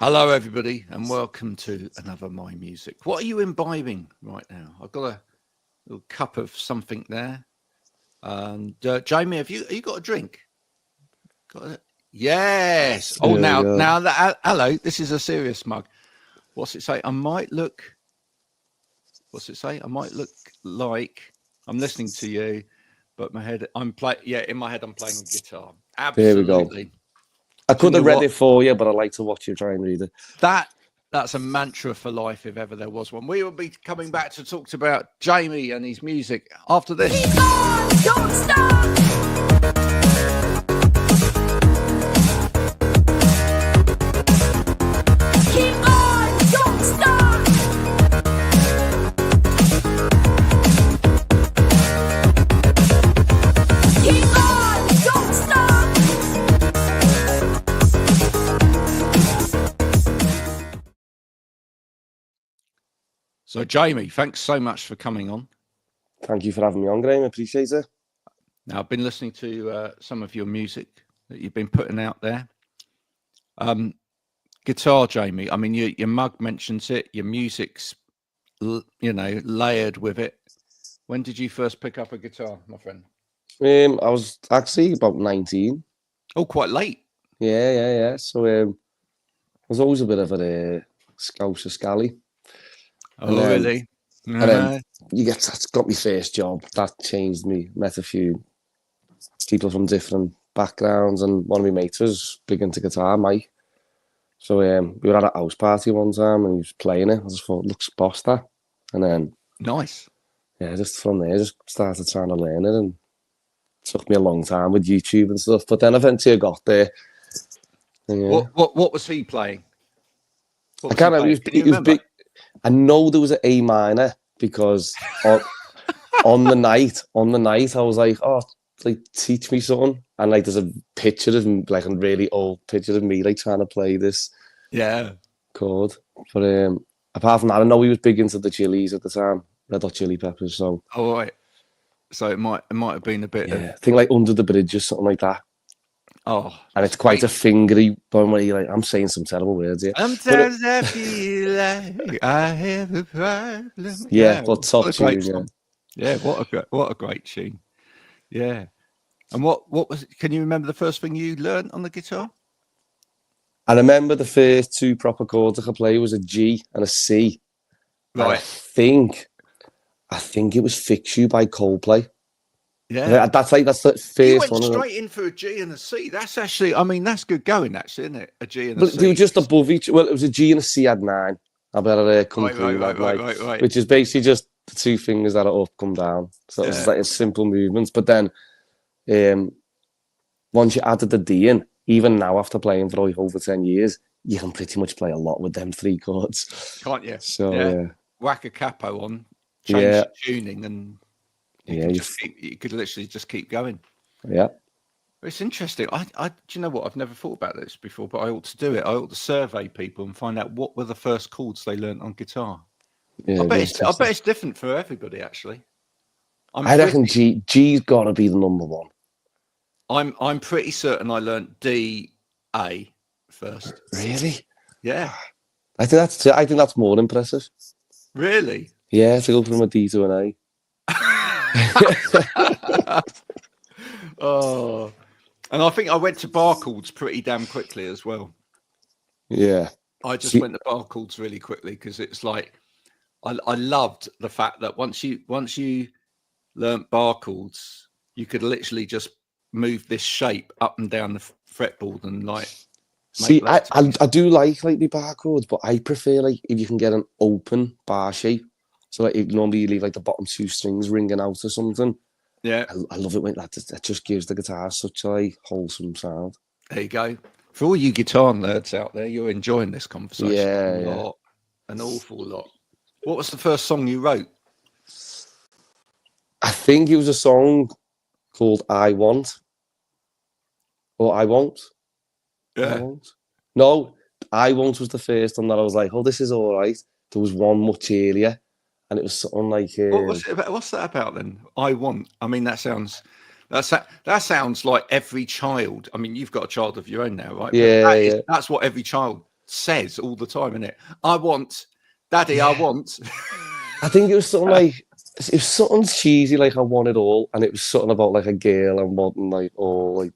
Hello, everybody, and welcome to another My Music. What are you imbibing right now? I've got a little cup of something there. And Jamie, have you got a drink? Got it? Yes. Oh, hello. This is a serious mug. What's it say? What's it say? I might look like I'm listening to you, but in my head I'm playing guitar. Absolutely. There we go. I could have read it for you, but I like to watch you try and read it. That's a mantra for life, if ever there was one. We will be coming back to talk about Jamie and his music after this. Keep on, don't stop. Keep on, don't stop. Keep on, don't stop. So, Jamie, thanks so much for coming on. Thank you for having me on, Graham. I appreciate it. Now, I've been listening to some of your music that you've been putting out there. Guitar, Jamie. I mean, your mug mentions it. Your music's, layered with it. When did you first pick up a guitar, my friend? I was actually about 19. Oh, quite late. Yeah. So I was always a bit of a Scouser scally. Oh, really? And then that's got my first job. That changed me. Met a few people from different backgrounds, and one of my mates was big into guitar, Mike. So we were at a house party one time, and he was playing it. I just thought, looks boss that. And then nice. Yeah, just from there, just started trying to learn it, and it took me a long time with YouTube and stuff. But then eventually I got there. Yeah. What was he playing? I can't remember. He was big. I know there was an A minor because on the night I was like, oh, like teach me something, and like there's a picture of like a really old picture of me like trying to play this chord. But apart from that, I know he was big into the Chili's at the time, Red Hot Chili Peppers. So right. So it might have been a bit. I think like Under the Bridge or something like that. Oh, and it's quite a fingery one where you're like, I'm saying some terrible words here. Sometimes I feel like I have a problem. Yeah, but top tune, yeah. What a great tune. Yeah. And what was it? Can you remember the first thing you learned on the guitar? I remember the first two proper chords I could play was a G and a C. Right. I think it was Fix You by Coldplay. Yeah, that's the first you went one. Straight in for a G and a C. That's actually, I mean, that's good going, actually, isn't it? A G and a C. But they were just above each. Well, it was a G and a C had 9. I better come through that, right. Which is basically just the two fingers that are up, come down. So it's like a simple movements. But then, once you added the D in, even now after playing for over 10 years, you can pretty much play a lot with them 3 chords, can't you? So whack a capo on, change the tuning, and. You could literally just keep going. Yeah. It's interesting. Do you know what? I've never thought about this before, but I ought to do it. I ought to survey people and find out what were the first chords they learned on guitar. Yeah, I bet it's different for everybody, actually. I reckon G's got to be the number one. I'm pretty certain I learned D, A first. Really? Yeah. I think that's more impressive. Really? Yeah, to go from a D to an A. Oh, and I think I went to bar chords pretty damn quickly as well. Yeah, I just went to bar chords really quickly because it's like I loved the fact that once you learnt bar chords, you could literally just move this shape up and down the fretboard and like. See, I do like the bar chords, but I prefer like if you can get an open bar shape. So like normally you leave like the bottom 2 strings ringing out or something. Yeah, I love it when that just gives the guitar such a wholesome sound. There you go. For all you guitar nerds out there, you're enjoying this conversation a lot, an awful lot. What was the first song you wrote? I think it was a song called I Want. Or I Won't. Yeah. I Won't. No, I Won't was the first one that I was like, oh, this is all right. There was one much earlier. And it was something like... what was it about? What's that about then? I Want. I mean, that sounds like every child. I mean, you've got a child of your own now, right? Yeah, That's what every child says all the time, isn't it? I want, Daddy, I want. I think it was something like, it was something cheesy, like I want it all, and it was something about like a girl and wanting like, oh, like,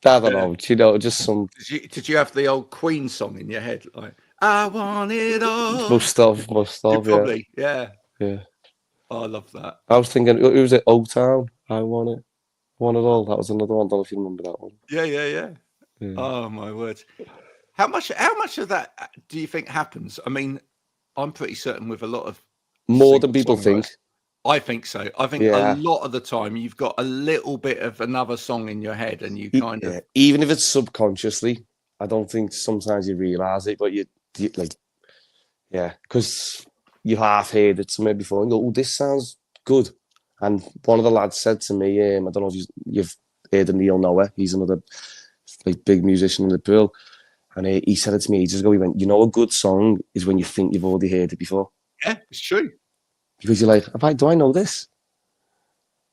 I don't know, you know, just some. Did you have the old Queen song in your head? Like, I want it all. Must have, Probably, yeah. Yeah. Oh, I love that. I was thinking, it was at Old Town, I want it all. That was another one, I don't know if you remember that one. Yeah. Oh, my word. How much of that do you think happens? I mean, I'm pretty certain with a lot of more than people think. I think so. I think a lot of the time you've got a little bit of another song in your head, and you kind of, even if it's subconsciously, I don't think sometimes you realize it, but you like, because you half heard it somewhere before and go, oh, this sounds good. And one of the lads said to me, I don't know if you've heard of Neil Noah. He's another like big musician in Liverpool. And he said it to me ages ago. He went, you know, a good song is when you think you've already heard it before. Yeah, it's true. Because you're like, do I know this?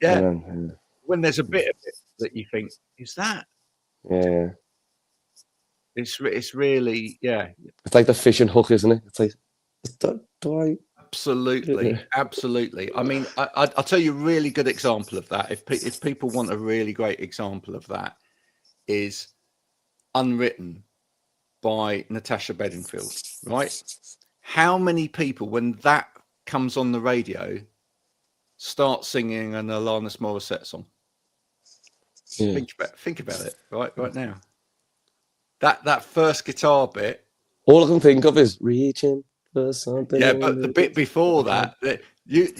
Yeah. Then, when there's a bit of it that you think, is that? Yeah. It's really, yeah. It's like the fishing hook, isn't it? It's like, do I? Absolutely. I mean, I'll tell you a really good example of that. If people want a really great example of that, is Unwritten by Natasha Bedingfield, right? How many people, when that comes on the radio, start singing an Alanis Morissette song? Yeah. Think about it right now. That first guitar bit. All I can think of is reaching for something. Yeah, but the bit before that, you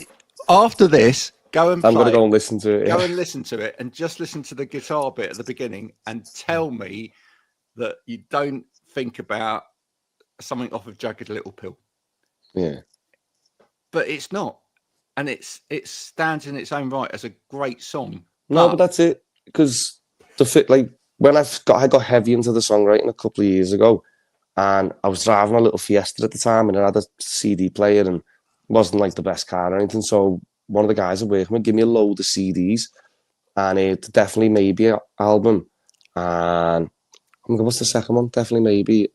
after this, I'm going to go and listen to it. Go and listen to it, and just listen to the guitar bit at the beginning, and tell me that you don't think about something off of Jagged Little Pill. Yeah, but it's not, and it stands in its own right as a great song. No, but that's it, because like when I got heavy into the songwriting a couple of years ago, and I was driving a little Fiesta at the time, and I had a CD player, and it wasn't like the best car or anything. So one of the guys at work would give me a load of CDs, and it Definitely Maybe album, and what's the second one? Definitely Maybe.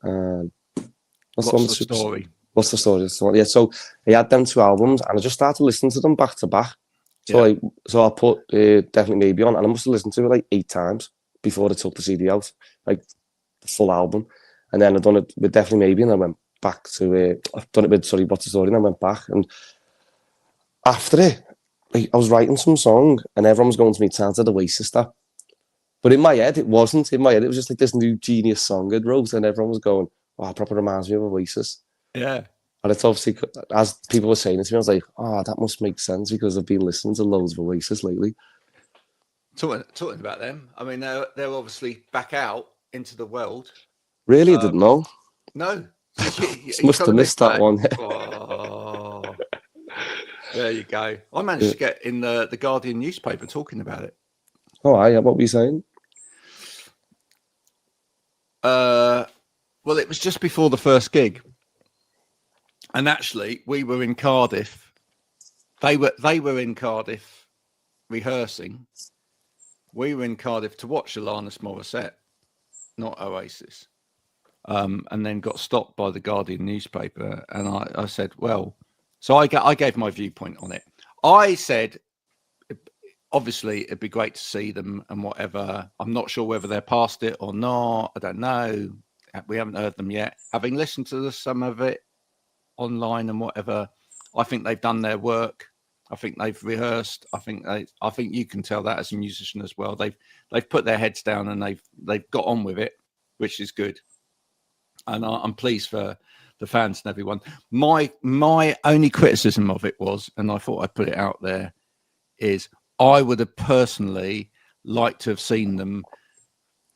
What's the story? What's the story? Yeah, so he had them two albums, and I just started listening to them back to back. So I put Definitely Maybe on, and I must have listened to it like 8 times before I took the CD out, like the full album. And then I've done it with Definitely Maybe, and I went back to I've done it with What's the Story, and I went back. And after it, like, I was writing some song, and everyone was going to me, it sounded Oasis that. But in my head, it wasn't. In my head, it was just like this new genius song I'd wrote, and everyone was going, "Oh, it proper reminds me of Oasis." Yeah. And it's obviously, as people were saying it to me, I was like, "Oh, that must make sense because I've been listening to loads of Oasis lately." Talking about them, I mean, they're obviously back out into the world. Really, I didn't know. No, you must have missed that one. Oh, there you go. I managed to get in the Guardian newspaper talking about it. Oh, what were you saying? Well, it was just before the first gig, and actually, we were in Cardiff. They were in Cardiff rehearsing. We were in Cardiff to watch Alanis Morissette, not Oasis, and then got stopped by the Guardian newspaper. And I said, well, so I gave my viewpoint on it. I said, obviously, it'd be great to see them and whatever. I'm not sure whether they're past it or not. I don't know. We haven't heard them yet. Having listened to some of it online and whatever, I think they've done their work. I think they've rehearsed. I think you can tell that as a musician as well. They've put their heads down and they've got on with it, which is good. And I'm pleased for the fans and everyone. My only criticism of it was, and I thought I'd put it out there, is I would have personally liked to have seen them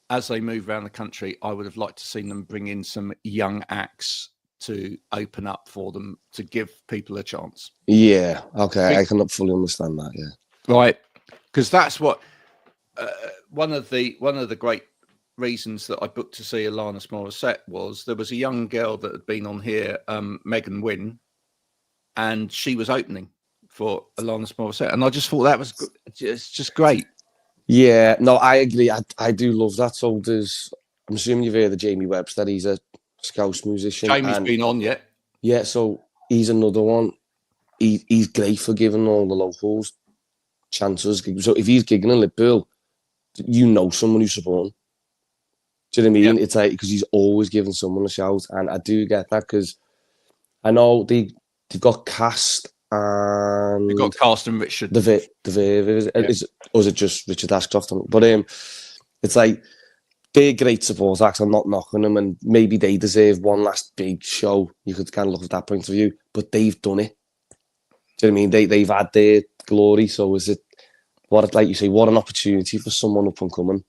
as they move around the country. I would have liked to seen them bring in some young acts to open up for them, to give people a chance. Yeah, okay, I can fully understand that. Yeah, right, because that's what one of the great reasons that I booked to see Alanis Morissette was there was a young girl that had been on here, Megan Wynn, and she was opening for Alanis Morissette, and I just thought that was it's just great. Yeah, no, I agree. I do love that. So I'm assuming you've heard of Jamie Webster. He's a Scouse musician. Jamie's been on yet. Yeah, so he's another one. He's great for giving all the locals chances. So if he's gigging in Liverpool, you know someone who's supporting. Do you know what I mean? It's like, because he's always giving someone a shout. And I do get that, because I know they've got Cast and... They've got Cast and Richard. Or is it just Richard Ashcroft? But it's like, they're great support acts. I'm not knocking them, and maybe they deserve one last big show. You could kind of look at that point of view, but they've done it. Do you know what I mean? They've had their glory. So is it, like you say, what an opportunity for someone up and coming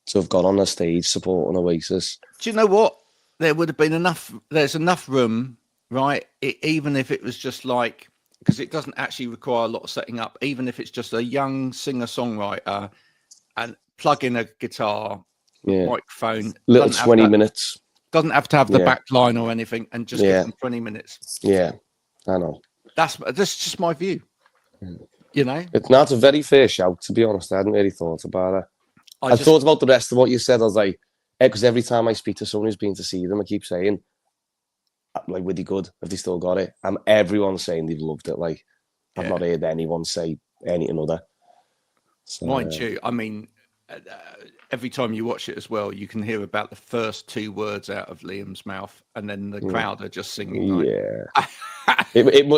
to have got on a stage supporting Oasis. Do you know what? There would have been enough. There's enough room, right? Even if it was just like, because it doesn't actually require a lot of setting up. Even if it's just a young singer-songwriter and plug in a guitar, microphone, little 20 minutes. Doesn't have to have the back line or anything, and just give them 20 minutes. Yeah, I know. That's just my view. You know, it's a very fair shout, to be honest. I hadn't really thought about it. I thought about the rest of what you said. I was like, because every time I speak to someone who's been to see them, I keep saying, like, were they good? Have they still got it? And everyone's saying they've loved it. Like, I've not heard anyone say anything other. So, mind you, I mean, every time you watch it as well, you can hear about the first 2 words out of Liam's mouth, and then the crowd are just singing. Like,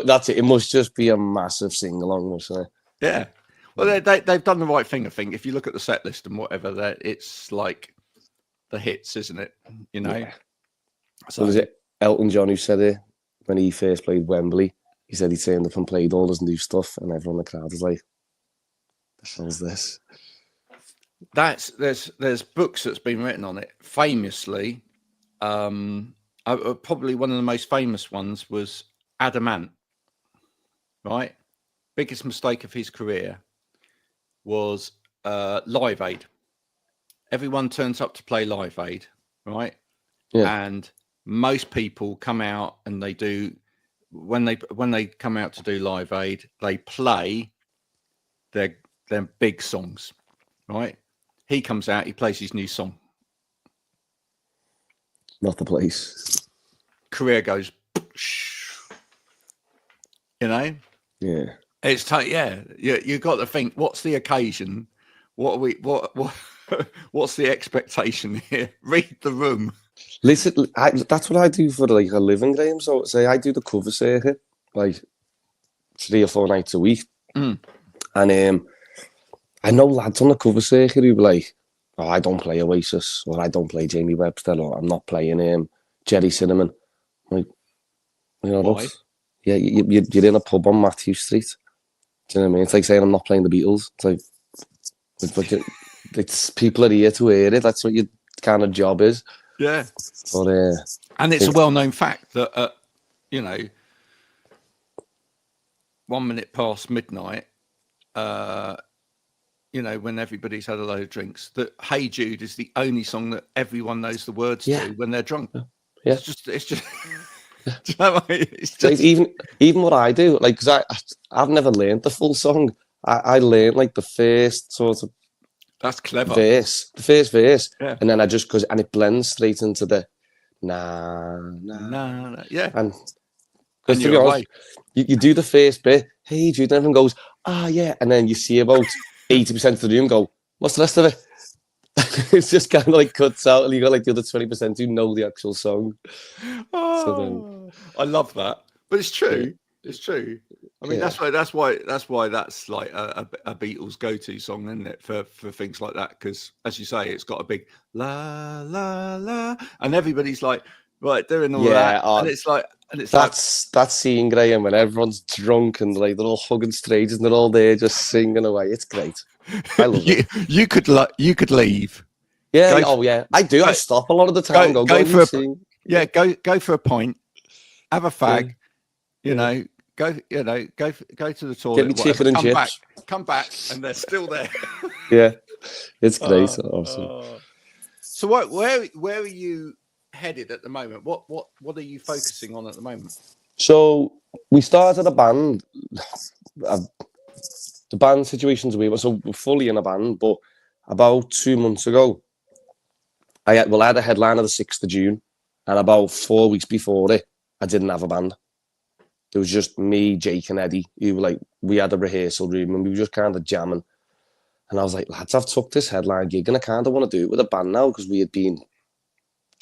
that's it. It must just be a massive sing-along, mustn't it? Yeah. Well, they've done the right thing, I think. If you look at the set list and whatever, it's like the hits, isn't it? You know? Yeah. So was it Elton John who said it when he first played Wembley? He said he turned up and played all his new stuff, and everyone in the crowd was like, "The hell's this?" There's books that's been written on it. Famously, probably one of the most famous ones was Adamant. Right, biggest mistake of his career was Live Aid. Everyone turns up to play Live Aid, right? Yeah. And most people come out and they do, when they come out to do Live Aid, they play their big songs, right? He comes out, he plays his new song. Not the place. Career goes, you know? Yeah. It's you got to think, what's the occasion? What what's the expectation here? Read the room. Listen, that's what I do for like a living, Graham. So say I do the cover circuit like 3 or 4 nights a week. And I know lads on the cover circuit who be like, "Oh, I don't play Oasis, or I don't play Jamie Webster, or I'm not playing Jerry Cinnamon." I'm like, you know what? Yeah, you're in a pub on Matthew Street. Do you know what I mean? It's like saying I'm not playing the Beatles. It's like, it's people are here to hear it. That's what your kind of job is. Yeah. But, and it's a well-known fact that, 1 minute past midnight, when everybody's had a load of drinks, that Hey Jude is the only song that everyone knows the words to when they're drunk. Yeah. It's just. Do you know what I mean? It's just... like even what I do, like, because I've never learned the full song. I learned like the first sort of. That's clever. The first verse, and then I just and it blends straight into the nah. Yeah. And to be honest, you do the first bit, Hey Jude, and everyone goes, yeah, and then you see about 80% of the room go, what's the rest of it? It's just kind of like cuts out, and you got like the other 20% who know the actual song. I love that, but it's true. Yeah. It's true. I mean, that's why that's like a Beatles go-to song, isn't it, for things like that? Because as you say, it's got a big la la la, and everybody's like doing all that, and it's like, that's scene, Graham, when everyone's drunk and like they're all hugging strangers and they're all there just singing away. It's great. I love it. You could leave. Yeah. I do. I stop a lot of the time. Go for a pint, have a fag. Go to the toilet. Get me chicken and chips. Come back, and they're still there. Yeah, it's great. Awesome. So where are you headed at the moment? What are you focusing on at the moment? So we started a band. The band situation's weird. So we're fully in a band, but about 2 months ago, I had a headline of the 6th of June, And about 4 weeks before it, I didn't have a band. It was just me, Jake, and Eddie. Who were like, we had a rehearsal room and we were just kind of jamming. And I was like, lads, I've took this headline gig and I kind of want to do it with a band now because we had been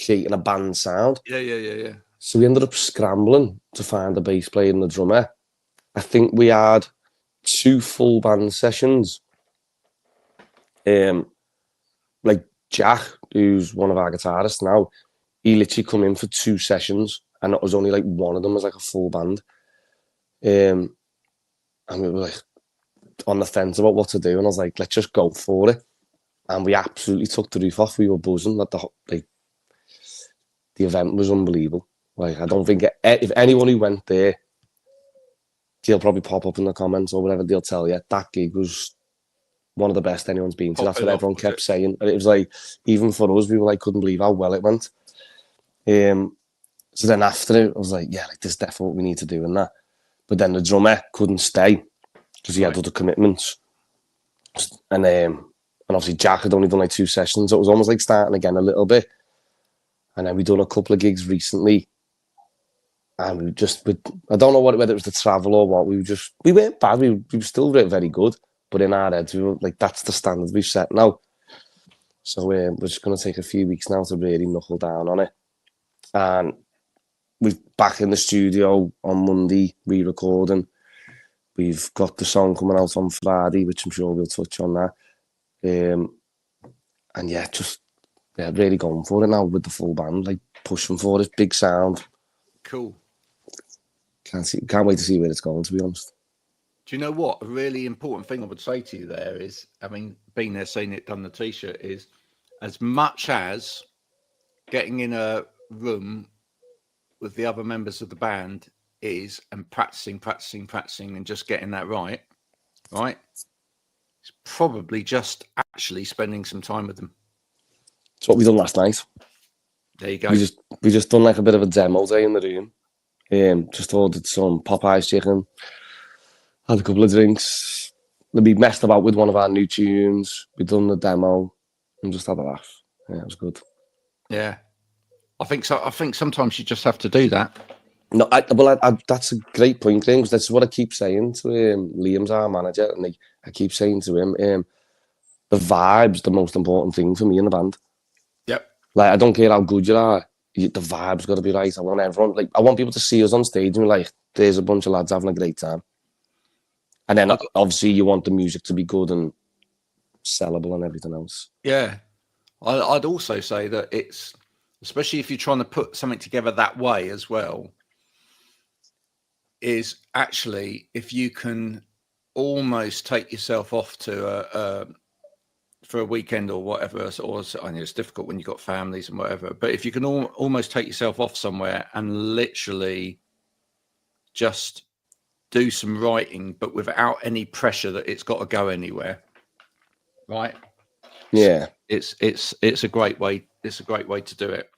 creating a band sound. Yeah. So we ended up scrambling to find a bass player and a drummer. I think we had 2 full band sessions. Like Jack, who's one of our guitarists now, he literally come in for 2 sessions, and it was only like one of them was like a full band. And we were like on the fence about what to do, and I was like, let's just go for it. And we absolutely took the roof off. We were buzzing. The event was unbelievable. Like, I don't think if anyone who went there, they'll probably pop up in the comments or whatever, they'll tell you that gig was one of the best anyone's been to. That's what everyone kept saying. And it was like, even for us, we were like, couldn't believe how well it went. So then after it, I was like, yeah, like, this is definitely what we need to do and that. But then the drummer couldn't stay because he had other commitments. And obviously Jack had only done like 2 sessions. So it was almost like starting again a little bit. And then we done a couple of gigs recently. And I don't know whether it was the travel or what. We weren't bad. We were still very good. But in our heads, we were like, that's the standard we've set now. So we're just going to take a few weeks now to really knuckle down on it. And we're back in the studio on Monday, re-recording. We've got the song coming out on Friday, which I'm sure we'll touch on that. And yeah, really going for it now with the full band, like pushing for it, big sound. Cool. Can't wait to see where it's going, to be honest. Do you know what? A really important thing I would say to you there is, I mean, being there, seen it, done the t-shirt, is as much as getting in a room with the other members of the band is, and practicing and just getting that right? It's probably just actually spending some time with them. That's what we done last night. There you go. We just done like a bit of a demo day in the room. Just ordered some Popeye's chicken, had a couple of drinks. We messed about with one of our new tunes. We done the demo and just had a laugh. Yeah, it was good. Yeah, I think so. I think sometimes you just have to do that. No, that's a great point, Graham, because that's what I keep saying to Liam's our manager, and I keep saying to him, the vibe's the most important thing for me in the band. Yep. Like, I don't care how good you are, the vibe's got to be right. I want everyone, like, I want people to see us on stage and be like, there's a bunch of lads having a great time. And then obviously you want the music to be good and sellable and everything else. Yeah. I'd also say that it's, especially if you're trying to put something together that way as well, is actually if you can almost take yourself off to for a weekend or whatever, or I know it's difficult when you've got families and whatever, but if you can almost take yourself off somewhere and literally just do some writing, but without any pressure that it's got to go anywhere, right? Yeah, it's a great way. It's a great way to do it.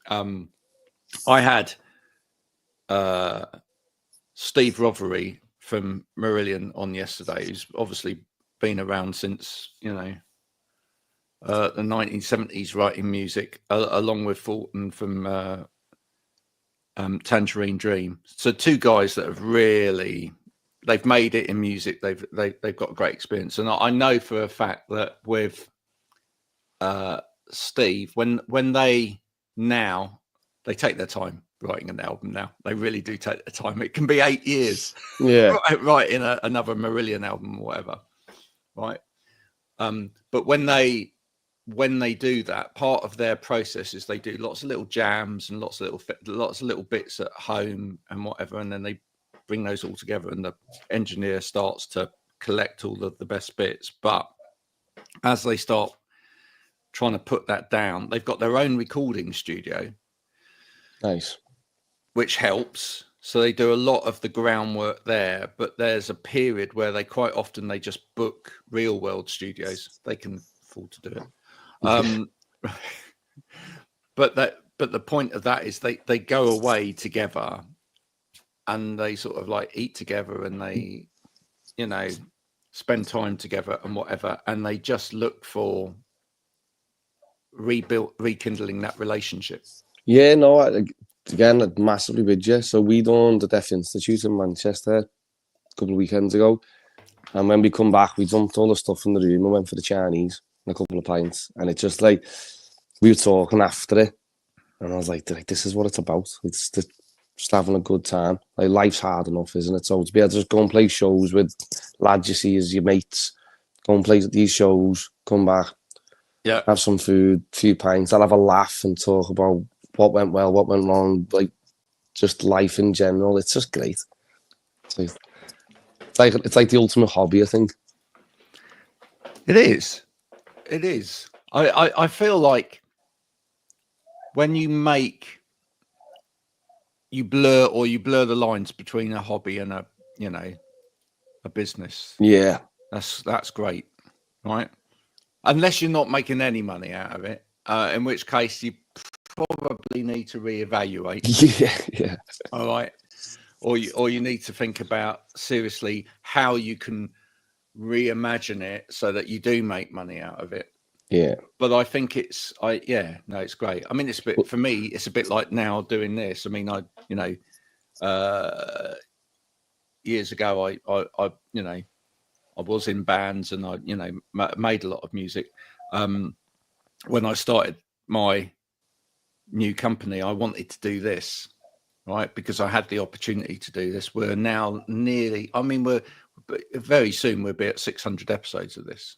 I had Steve Rothery from Marillion on yesterday, who's obviously been around since, the 1970s writing music, along with Fulton from Tangerine Dream. So 2 guys that have they've made it in music. They've got great experience, and I know for a fact that with Steve, when they take their time writing an album now. They really do take their time. It can be 8 years. Yeah. writing another Marillion album or whatever. Right. But when they do that, part of their process is they do lots of little jams and lots of little bits at home and whatever, and then they bring those all together, and the engineer starts to collect all of the best bits. But as they start trying to put that down, they've got their own recording studio. Nice. Which helps. So they do a lot of the groundwork there, but there's a period where they just book real world studios. They can afford to do it. But the point of that is they go away together and they sort of like eat together and they, spend time together and whatever. And they just look for rekindling that relationship. Yeah, no, again, I'd massively with you. So we done the Deaf Institute in Manchester a couple of weekends ago. And when we come back, we dumped all the stuff in the room and went for the Chinese and a couple of pints. And it's just like, we were talking after it. And I was like, this is what it's about. It's just having a good time. Like, life's hard enough, isn't it? So to be able to just go and play shows with lads you see as your mates, go and play these shows, come back, have some food, a few pints. I'll have a laugh and talk about what went well, what went wrong, like just life in general. It's just great. It's like the ultimate hobby, I think. It is. It is. I feel like when you blur the lines between a hobby and a business. Yeah. That's great, right? Unless you're not making any money out of it, in which case you probably need to reevaluate. Yeah. All right. Or you need to think about seriously how you can reimagine it so that you do make money out of it. Yeah. But I think it's great. I mean, it's a bit, for me, it's a bit like now doing this. I mean, years ago, I was in bands and I made a lot of music. When I started my new company, I wanted to do this, right? Because I had the opportunity to do this. We're now we're very soon we'll be at 600 episodes of this.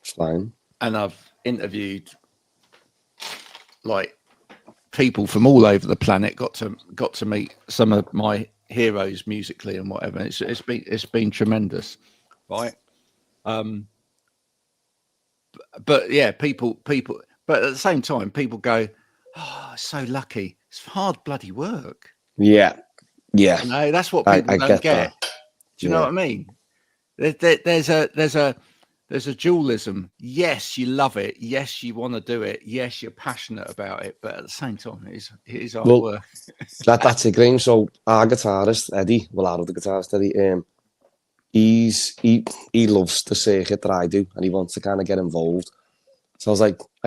Fine. And I've interviewed like people from all over the planet. Got to meet some of my heroes musically and whatever. It's been tremendous, right? But yeah, people. But at the same time, people go, "Oh, so lucky. It's hard bloody work." Yeah. No, that's what people don't get. Do you know what I mean? There's a dualism. Yes, you love it. Yes, you want to do it. Yes, you're passionate about it. But at the same time, it is hard work. That's it, Graham. So our guitarist, Eddie, our other guitarist, Eddie, he loves the circuit that I do, and he wants to kind of get involved. So I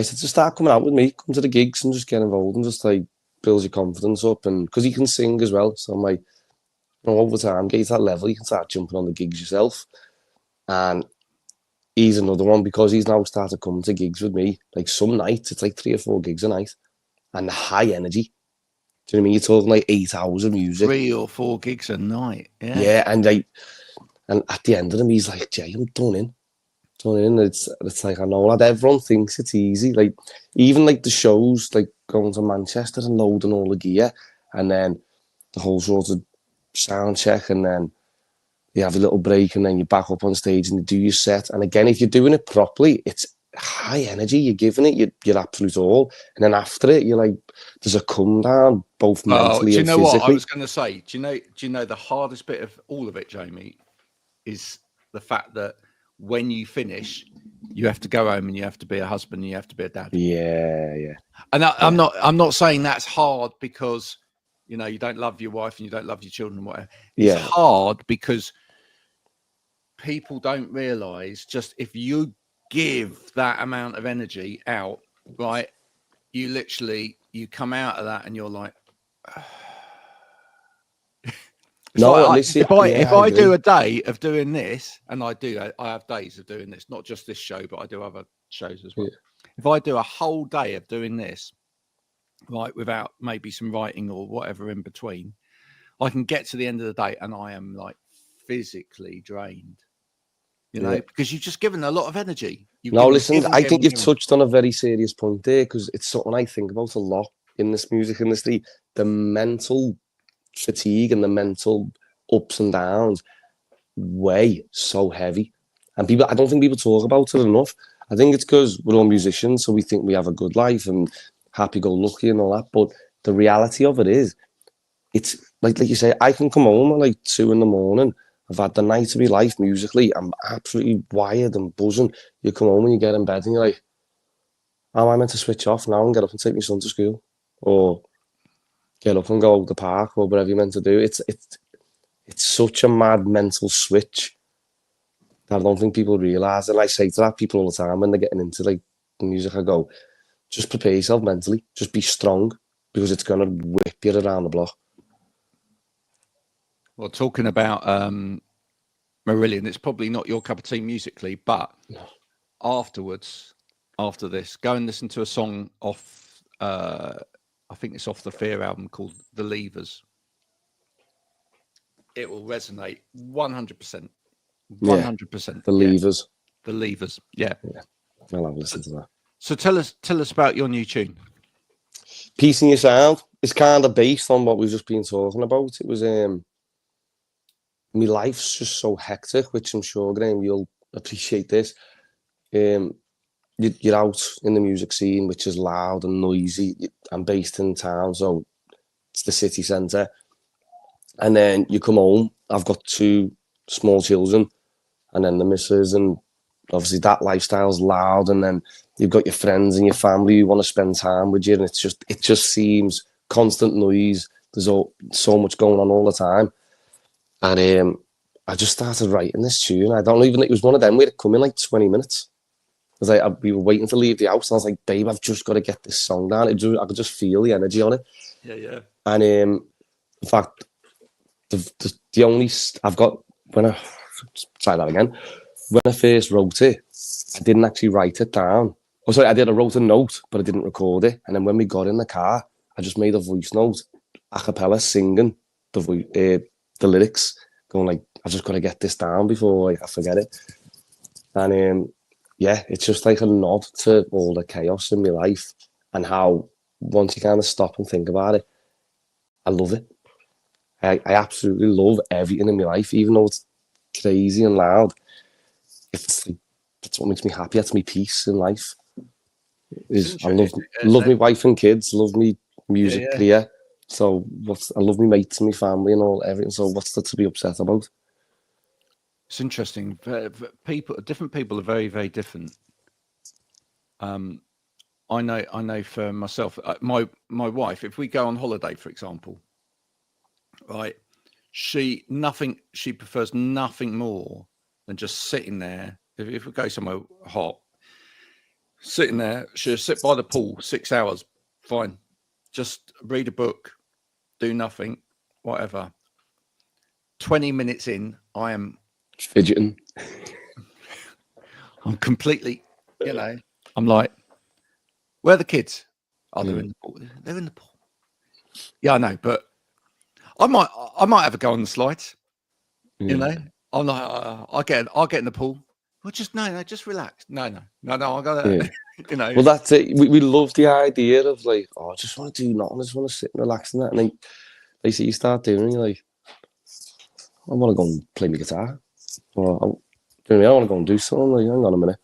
said, just start coming out with me, come to the gigs and just get involved and just like build your confidence up. And because he can sing as well. So I'm like, over time, get to that level, you can start jumping on the gigs yourself. And he's another one because he's now started coming to gigs with me. Like some nights, it's like 3 or 4 gigs a night, and the high energy. Do you know what I mean? You're talking like 8 hours of music. 3 or 4 gigs a night. Yeah. Yeah, and at the end of them, he's like, Jay, I'm done in. It's like, I know, lad, everyone thinks it's easy. Like even like the shows, like going to Manchester and loading all the gear, and then the whole sort of sound check, and then you have a little break, and then you back up on stage and you do your set. And again, if you're doing it properly, it's high energy. You're giving it your absolute all, and then after it, you're like, there's a come down, both mentally and physically. Do you know what I was going to say? Do you know the hardest bit of all of it, Jamie, is the fact that when you finish, you have to go home and you have to be a husband and you have to be a dad. Yeah. And I'm not saying that's hard because you don't love your wife and you don't love your children, whatever. It's hard because people don't realize just if you give that amount of energy out, right, you come out of that and you're like, if I do a day of doing this, and I have days of doing this, not just this show, but I do other shows as well. Yeah. If I do a whole day of doing this, right, without maybe some writing or whatever in between, I can get to the end of the day and I am like physically drained, because you've just given a lot of energy. I think you've touched on a very serious point there, because it's something I think about a lot in this music industry, the mental fatigue and the mental ups and downs weigh so heavy, and I don't think people talk about it enough. I think it's because we're all musicians, so we think we have a good life and happy-go-lucky and all that, but the reality of it is, it's like you say, I can come home at like 2 a.m. I've had the night of my life musically, I'm absolutely wired and buzzing. You come home and you get in bed and you're like, how am I meant to switch off now and get up and take my son to school, or get up and go to the park, or whatever you're meant to do? It's such a mad mental switch that I don't think people realise. And I say to that people all the time when they're getting into like the music, I go, just prepare yourself mentally, just be strong, because it's going to whip you around the block. Well, talking about Marillion, it's probably not your cup of tea musically, but afterwards, after this, go and listen to a song off, I think it's off the Fear album called The Levers. It will resonate 100%. 100%. The Levers. The Levers. Yeah. I'll have a listen to that. So tell us about your new tune. Peace in Your Sound. It's kind of based on what we've just been talking about. It was my life's just so hectic, which I'm sure, Graham, you'll appreciate this. You're out in the music scene, which is loud and noisy. I'm based in town, so it's the city centre. And then you come home. I've got 2 small children, and then the missus, and obviously that lifestyle's loud. And then you've got your friends and your family who want to spend time with you, and it just seems constant noise. There's so much going on all the time. And I just started writing this tune. I don't even, it was one of them where it come in like 20 minutes. It was like, we were waiting to leave the house, and I was like, babe, I've just got to get this song down. I could just feel the energy on it. Yeah. And in fact, the only, I've got, try that again. When I first wrote it, I didn't actually write it down. Oh, sorry, I wrote a note, but I didn't record it. And then when we got in the car, I just made a voice note, a cappella, singing the lyrics, going like, I've just got to get this down before I forget it. And yeah, it's just like a nod to all the chaos in my life, and how once you kind of stop and think about it, I love it. I absolutely love everything in my life, even though it's crazy and loud. That's what makes me happy. That's my peace in life. I love my wife and kids, love me music career. So I love my mates and my family and everything. So what's there to be upset about? It's interesting. Different people are very, very different. I know for myself, my wife, if we go on holiday, for example, right, she prefers nothing more than just sitting there. If we go somewhere hot, sitting there, she'll sit by the pool 6 hours, fine. Just read a book, do nothing, whatever. 20 minutes in, I am fidgeting. I'm completely, I'm like, where are the kids? Oh, they're in the pool. They're in the pool. Yeah, I know, but I might have a go on the slides. I'm like, I'll get in the pool. Well, just relax. No, I gotta, Well, that's it. We love the idea of like, I just want to do nothing. I just want to sit and relax and that. And then they see you start doing it, you're like, I want to go and play my guitar. Or, I want to go and do something. Like, hang on a minute.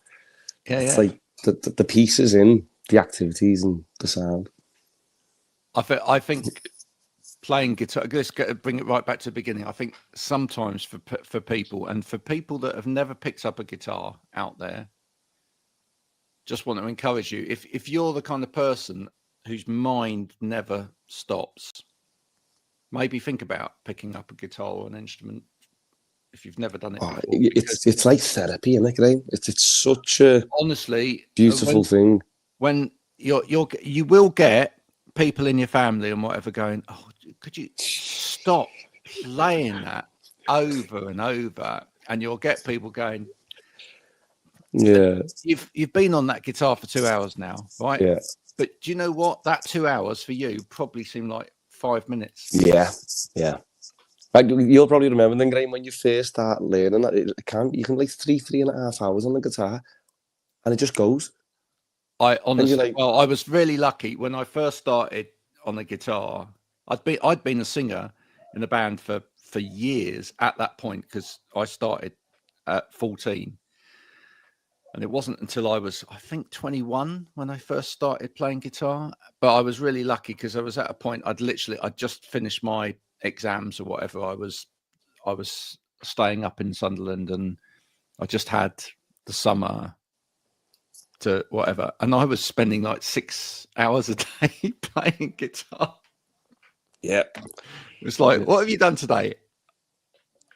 It's like the pieces in the activities and the sound. I think playing guitar, let's bring it right back to the beginning. I think sometimes for people, and for people that have never picked up a guitar out there, just want to encourage you. If you're the kind of person whose mind never stops, maybe think about picking up a guitar or an instrument if you've never done it before. It's like therapy, isn't it, Graham? It's such a honestly beautiful thing. When you will get people in your family and whatever going, oh, could you stop playing that over and over? And you'll get people going, yeah, you've been on that guitar for 2 hours now, right? Yeah. But do you know what? That 2 hours for you probably seemed like 5 minutes. Yeah. Like, you'll probably remember then, Graham, when you first start learning that you can like 3.5 hours on the guitar, and it just goes. I honestly, I was really lucky when I first started on the guitar. I'd been a singer in a band for years at that point, because I started at 14, and it wasn't until I was, I think, 21 when I first started playing guitar. But I was really lucky because I was at a point I'd just finished my exams or whatever. I was staying up in Sunderland, and I just had the summer to whatever, and I was spending like 6 hours a day playing guitar. Yeah, it's like, what have you done today?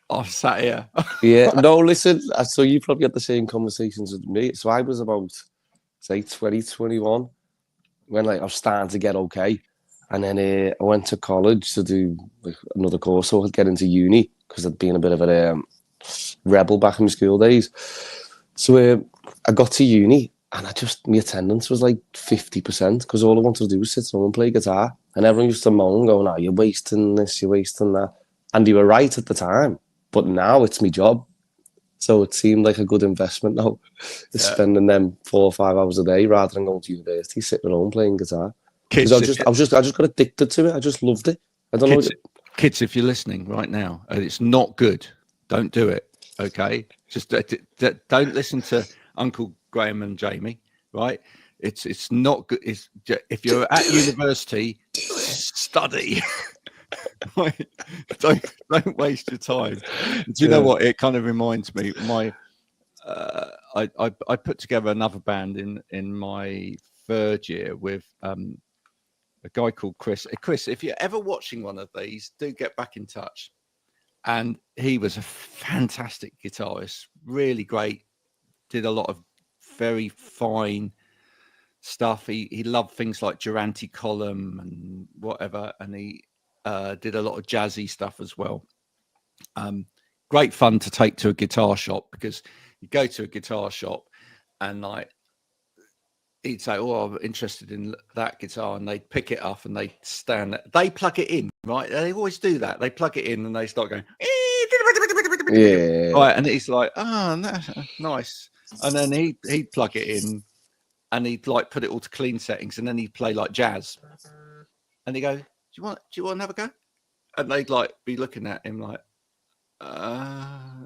I've sat here. Yeah, no, listen, so you probably had the same conversations with me. So I was about, say, 20, 21 when like I was starting to get okay, And then I went to college to do like another course, so I'd get into uni because I'd been a bit of a rebel back in my school days. So I got to uni, and my attendance was like 50% because all I wanted to do was sit home and play guitar. And everyone used to moan, going, "Oh, you're wasting this, you're wasting that." And they were right at the time, but now it's my job. So it seemed like a good investment now, spending them 4 or 5 hours a day rather than going to university, sitting at home playing guitar. Because I just got addicted to it. I just loved it. I don't know. Kids, if you're listening right now, and it's not good, don't do it. Okay, just don't listen to Uncle Graham and Jamie. Right? It's not good. If you're at university, study. don't waste your time. Do you know what? It kind of reminds me. I put together another band in my third year with a guy called Chris. Chris, if you're ever watching one of these, do get back in touch. And he was a fantastic guitarist, really great. Did a lot of very fine stuff. He loved things like Durante column and whatever, and he did a lot of jazzy stuff as well. Great fun to take to a guitar shop, because you go to a guitar shop and like he'd say, "Oh, I'm interested in that guitar," and they'd pick it up and they'd stand there. They plug it in, right? They always do that. They plug it in and they start going, right, and he's like, "Oh, nice." And then he'd plug it in and he'd like put it all to clean settings, and then he'd play like jazz. And they go, Do you want to have a go? And they'd like be looking at him like,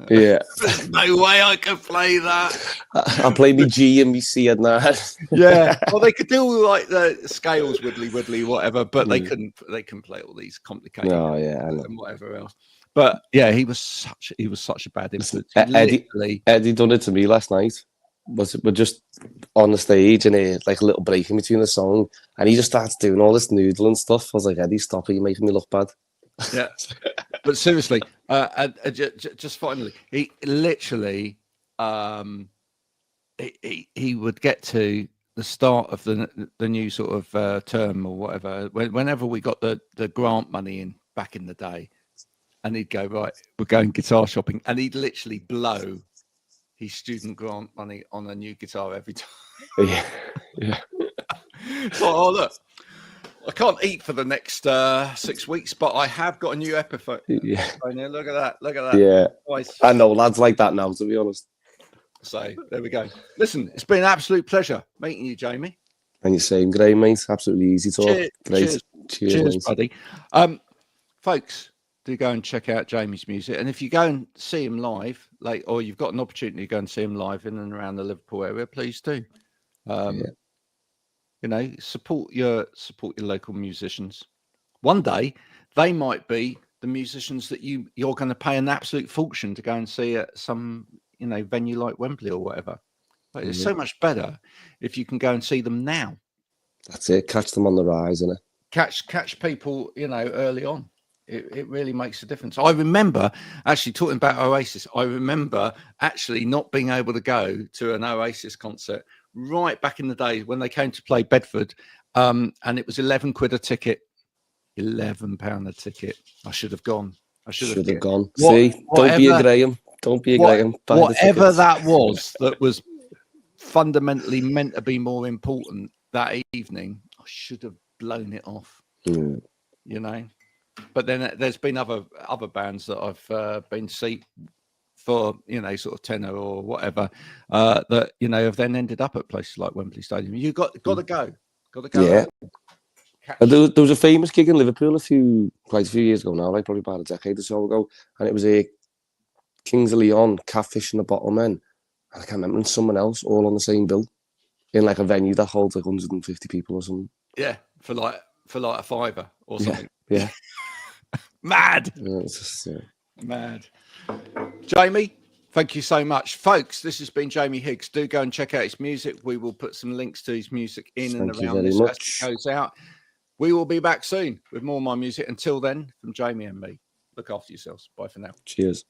yeah, there's no way I could play that. I play me G and me C and that. Yeah, well, they could do like the scales, widdly, whatever, but they couldn't play all these complicated and whatever else. But yeah, he was such a bad influence. Eddie done it to me last night. We're just on the stage and like a little break in between the song, and he just starts doing all this noodling stuff. I was like, "Eddie, stop it! You're making me look bad." Yeah, but seriously, just finally, he literally, he would get to the start of the new sort of term or whatever. Whenever we got the grant money in back in the day, and he'd go, "Right, we're going guitar shopping," and he'd literally blow his student grant money on a new guitar every time. Yeah. So, oh look, I can't eat for the next 6 weeks, but I have got a new episode. Yeah. Look at that. Yeah. Nice. I know lads like that now, to be honest. So there we go. Listen, it's been an absolute pleasure meeting you, Jamie. And you're saying, great, mate. Absolutely easy talk. Great. Cheers, buddy. Folks, do go and check out Jamie's music. And if you go and see him live, or you've got an opportunity to go and see him live in and around the Liverpool area, please do. You know, support your local musicians. One day, they might be the musicians that you're going to pay an absolute fortune to go and see at some, venue like Wembley or whatever. But it's so much better if you can go and see them now. That's it. Catch them on the rise, innit? Catch people, early on. It really makes a difference. I remember actually talking about Oasis. I remember actually not being able to go to an Oasis concert right back in the day when they came to play Bedford, and it was 11 quid a ticket. £11 a ticket. I should have gone. Should have gone. See, don't be a Graham. Don't be a Graham. Whatever that was fundamentally meant to be more important that evening, I should have blown it off. But then there's been other bands that I've been to see for sort of tenor or whatever that have then ended up at places like Wembley Stadium. You got to go. Yeah. There was a famous gig in Liverpool quite a few years ago now, like probably about a decade or so ago, and it was a Kings of Leon, Catfish and the Bottlemen, and I can't remember, and someone else all on the same bill in like a venue that holds like 150 people or something. Yeah, for like a fiver or something. Yeah. Mad. Yeah, it's just, Mad. Jamie, thank you so much. Folks, this has been Jamie Higgs. Do go and check out his music. We will put some links to his music in and around this as it goes out. We will be back soon with more of my music. Until then, from Jamie and me, look after yourselves. Bye for now. Cheers.